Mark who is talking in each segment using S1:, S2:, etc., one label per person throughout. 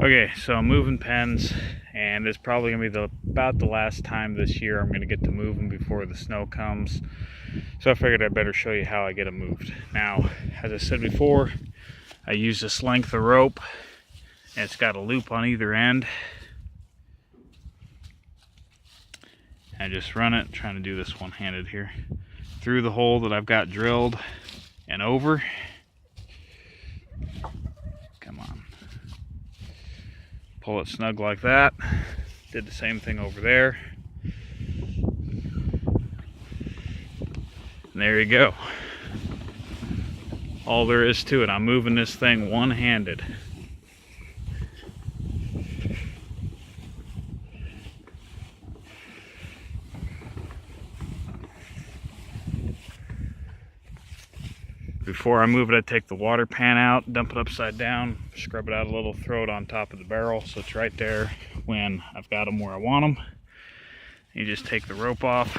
S1: Okay, so I'm moving pens, and it's probably going to be about the last time this year I'm going to get to move them before the snow comes. So I figured I'd better show you how I get them moved. Now, as I said before, I use this length of rope, and it's got a loop on either end. I just run it, trying to do this one-handed here, through the hole that I've got drilled and over. Come on. Pull it snug like that. Did the same thing over there. And there you go. All there is to it. I'm moving this thing one-handed. Before I move it, I take the water pan out, dump it upside down, scrub it out a little, throw it on top of the barrel so it's right there when I've got them where I want them. You just take the rope off,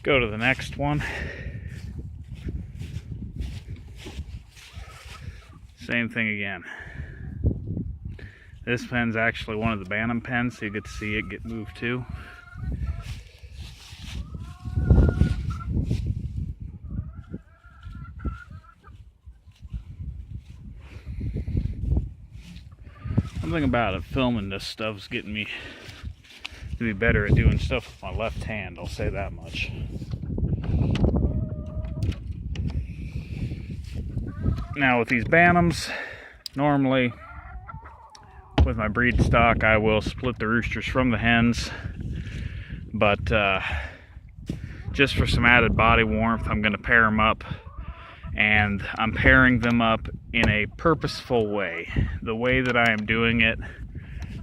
S1: go to the next one. Same thing again. This pen's actually one of the Bantam pens, so you get to see it get moved too. Something about it, filming this stuff is getting me to be better at doing stuff with my left hand, I'll say that much. Now with these Bantams, normally with my breed stock I will split the roosters from the hens, but just for some added body warmth I'm going to pair them up. And I'm pairing them up in a purposeful way. The way that I am doing it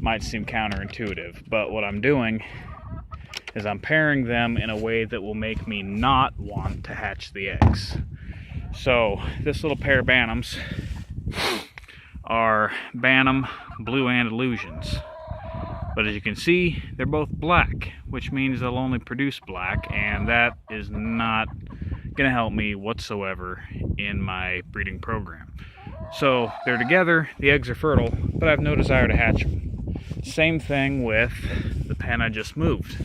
S1: might seem counterintuitive, but what I'm doing is I'm pairing them in a way that will make me not want to hatch the eggs. So this little pair of Bantams are Bantam Blue Andalusians. But as you can see, they're both black, which means they'll only produce black, and that is not going to help me whatsoever in my breeding program. So they're together, the eggs are fertile, but I have no desire to hatch them. Same thing with the pen I just moved.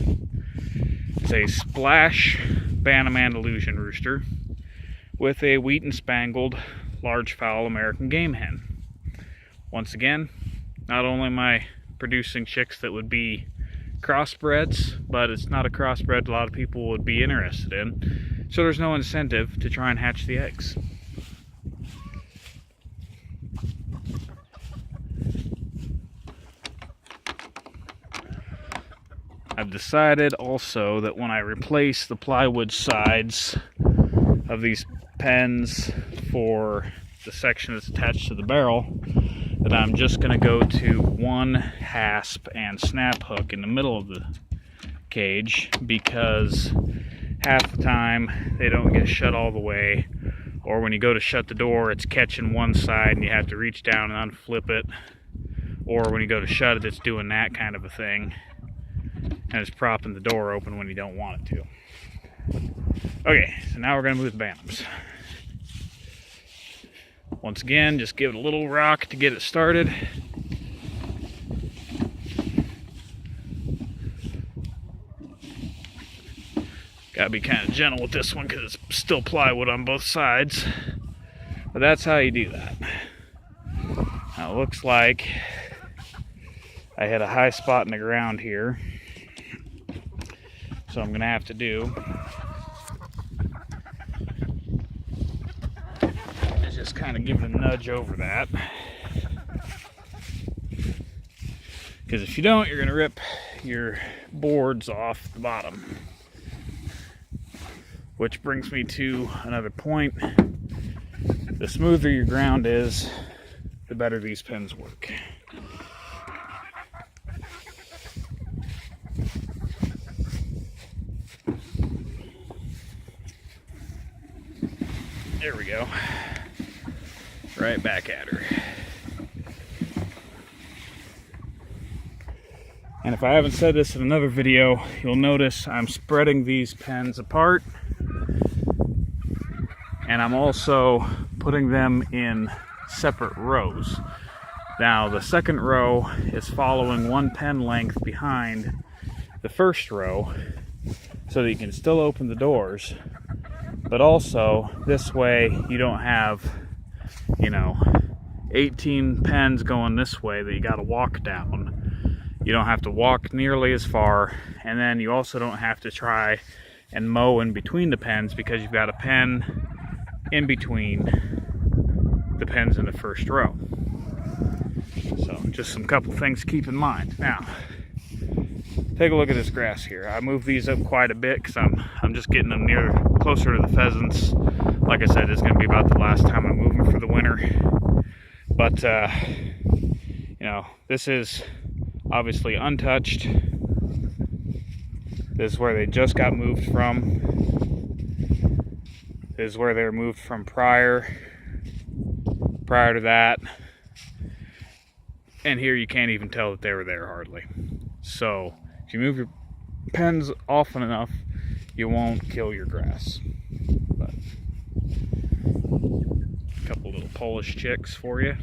S1: It's a Splash Bantam Andalusian rooster with a wheat and spangled large fowl American game hen. Once again, not only am I producing chicks that would be crossbreds, but it's not a crossbred a lot of people would be interested in, so there's no incentive to try and hatch the eggs. I've decided also that when I replace the plywood sides of these pens for the section that's attached to the barrel, that I'm just going to go to one hasp and snap hook in the middle of the cage, because half the time they don't get shut all the way, or when you go to shut the door it's catching one side and you have to reach down and unflip it, or when you go to shut it it's doing that kind of a thing and it's propping the door open when you don't want it to. Okay, so now we're going to move the Bantams. Once again, just give it a little rock to get it started. Gotta be kind of gentle with this one because it's still plywood on both sides. But that's how you do that. Now it looks like I hit a high spot in the ground here. So I'm gonna have to do is just kind of give it a nudge over that. Because if you don't, you're gonna rip your boards off the bottom. Which brings me to another point. The smoother your ground is, the better these pens work. There we go. Right back at her. And if I haven't said this in another video, you'll notice I'm spreading these pens apart. And I'm also putting them in separate rows. Now the second row is following one pen length behind the first row so that you can still open the doors, but also this way you don't have, 18 pens going this way that you got to walk down. You don't have to walk nearly as far, and then you also don't have to try and mow in between the pens because you've got a pen in between the pens in the first row. So just some couple things to keep in mind. Now, take a look at this grass here. I moved these up quite a bit because I'm just getting them closer to the pheasants. Like I said, it's going to be about the last time I move them for the winter. But this is obviously untouched. This is where they just got moved from. This is where they were moved from prior to that. And here you can't even tell that they were there hardly. So if you move your pens often enough, you won't kill your grass. But a couple little Polish chicks for you.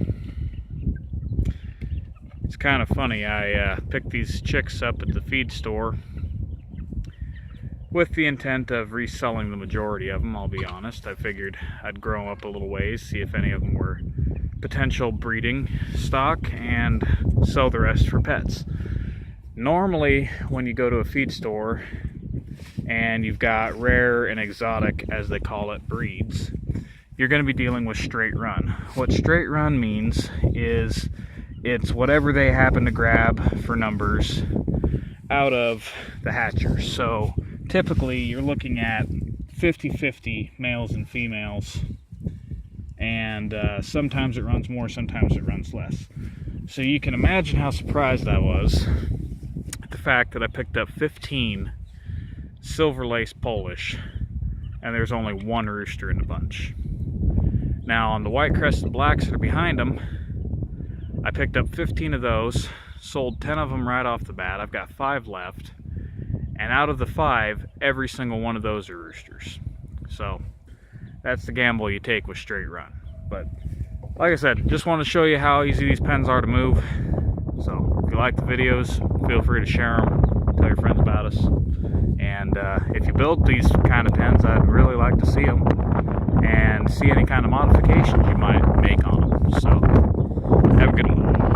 S1: It's kind of funny, I picked these chicks up at the feed store with the intent of reselling the majority of them, I'll be honest. I figured I'd grow them up a little ways, see if any of them were potential breeding stock, and sell the rest for pets. Normally, when you go to a feed store and you've got rare and exotic, as they call it, breeds, you're going to be dealing with straight run. What straight run means is it's whatever they happen to grab for numbers out of the hatcher. So typically you're looking at 50-50 males and females, and sometimes it runs more, sometimes it runs less. So you can imagine how surprised I was at the fact that I picked up 15 silver lace Polish and there's only one rooster in the bunch. Now on the white crested blacks that are behind them, I picked up 15 of those, sold 10 of them right off the bat. I've got 5 left, and out of the 5, every single one of those are roosters. So that's the gamble you take with straight run. But like I said, just want to show you how easy these pens are to move. So if you like the videos, feel free to share them, tell your friends about us. And if you build these kind of pens, I'd really like to see them and see any kind of modifications you might make on them. So have a good one.